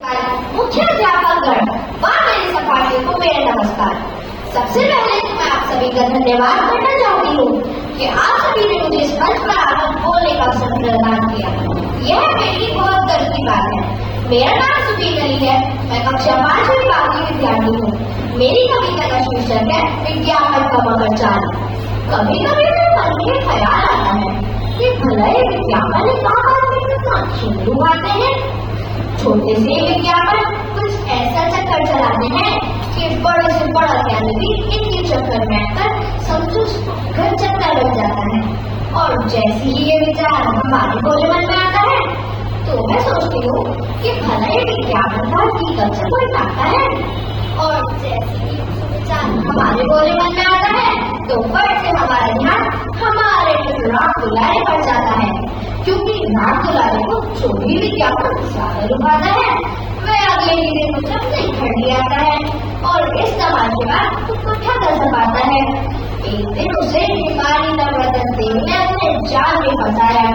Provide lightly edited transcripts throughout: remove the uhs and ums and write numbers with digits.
मुख्य अध्यापकगण व मेरे सफासियों को मेरा नमस्कार। सबसे पहले तो मैं आप सभी का धन्यवाद करना चाहती हूँ कि आप सभी ने मुझे इस मंच पर आकर बोलने का अवसर प्रदान किया। यह मेरी बहुत गर्व की बात है। मेरा नाम सुबीर अली है। मैं कक्षा 5वीं विभाग की विद्यार्थी हूँ। मेरी कविता का शीर्षक है विज्ञापन का मगरजाल। कभी कभी मेरे मन में ख्याल आता है कि भले विज्ञापन कहाँ शुरू आते हैं। छोटे से विज्ञापन कुछ ऐसा चक्कर चलाते हैं कि बड़े से बड़ा ज्ञान भी इनके चक्कर में आकर समझो घर चक्कर लग जाता है। और जैसे ही ये विचार हमारे भोले मन में आता है तो मैं सोचती हूँ कि भला ये विज्ञापन का हकीकत से कोई नाता है। और जैसे ही विचार हमारे भोले मन में आता है तो फट से हमारा ध्यान हमारे राम दुलारे पर जाता है, क्योंकि राम दुलारे को जो भी विज्ञापन ज्यादा लुभाता है वह अगले ही दिन मुझे से घर ले आता है और इस समाज के बाद उसको ठगा सपाता है। एक दिन उसे बीमारी नवरत्न सिंह ने अपने जाल में फंसाया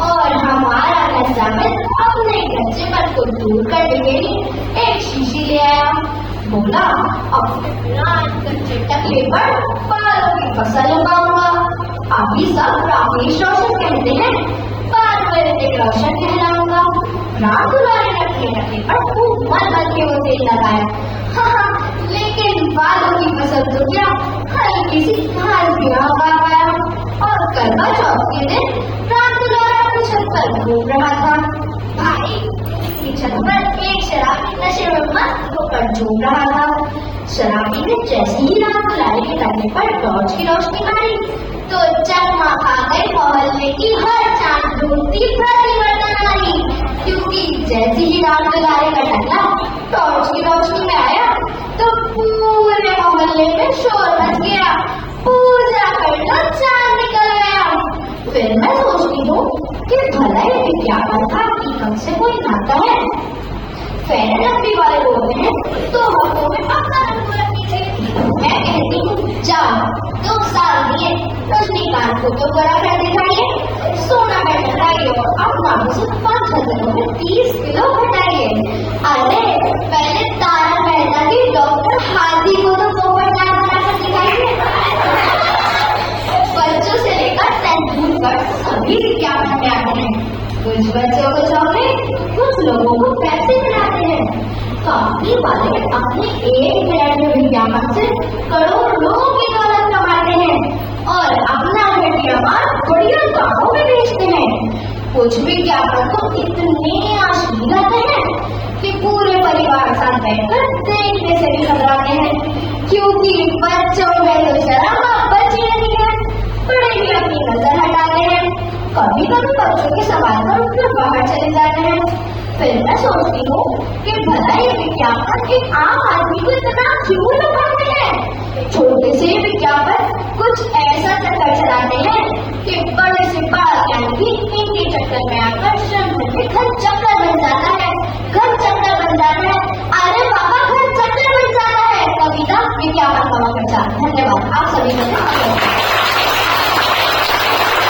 और हमारा कंसामित अपने कच्चे मन को दूर करने के लिए एक शीशी ले आया। बोला अपने कच्चे टकले पर बालों की फसल लगाऊंगा। अभी सब राकेश रोशन कहते हैं पर मेरे दिल रोशन कहलाऊंगा। राम दुलारे ने अपने टकले पर खूब मन मन के वो तेल लगाया। लेकिन बालों की फसल तो क्या हल्की सी घास भी ना उगा पाया। और करवा चौथ के दिन राम दुलारा अपनी छत पर घूम रहा था। भाई छत पर एक शराबी नशे में मस्त होकर झूम रहा था। शराबी ने जैसे ही राम दुलारे के टकले पर टॉर्च की रोशनी मारी तो चकमा खा गई मोहल्ले की हर चांद ढूंढती प्रतिवर्तन नारी, क्योंकि जैसे ही राम दुलारे का टकला टॉर्च की रोशनी में आया तो पूरे मोहल्ले में शोर मच गया। पूजा कर लो, चांद निकल गया। फिर मैं सोचती हूँ कि भला ये विज्ञापन का हकीकत से कोई नाता है। फेयर एंड लवली वाले बोलते हैं तो हाथों में अपना रंग रखनी चाहिए। मैं कहती हूँ जाओ 2 साल दिए रजनीकांत को तो बड़ा कर दिखाइए, सोना कर दिखाइए और अपना वजन 5 दिनों में 30 किलो घटाइए। अरे पहले तारा मेहता की डॉक्टर हाथी को तो पोपट नाक बनाकर दिखाइए। बच्चों से लेकर 10th तक सभी विज्ञापन में आते हैं। कुछ बच्चों को चॉकलेट, कुछ लोगों को पैसे मिलाते हैं। कंपनी वाले अपने 1 मिनट में विज्ञापन से करोड़ों की दौलत कमाते हैं और अपना घटिया माल बढ़िया दामों में बेचते हैं। कुछ विज्ञापन तो इतने अश्लील आते हैं कि पूरे परिवार साथ बैठकर देखने से भी घबराते हैं, क्योंकि बच्चों में तो शर्म बची नहीं है। बड़े भी अपनी नजर हटाते हैं, कभी कभी बच्चों के सवाल पर उठकर बाहर चले जाते हैं। फिर मैं सोचती हूँ कि भला ये विज्ञापन एक आम आदमी को इतना क्यों लुभाते हैं। छोटे से विज्ञापन कुछ ऐसा चक्कर चलाते हैं कि बड़े से बड़ा ज्ञान भी इनके चक्कर में आकर श्रम में घर चक्कर बन जाता है।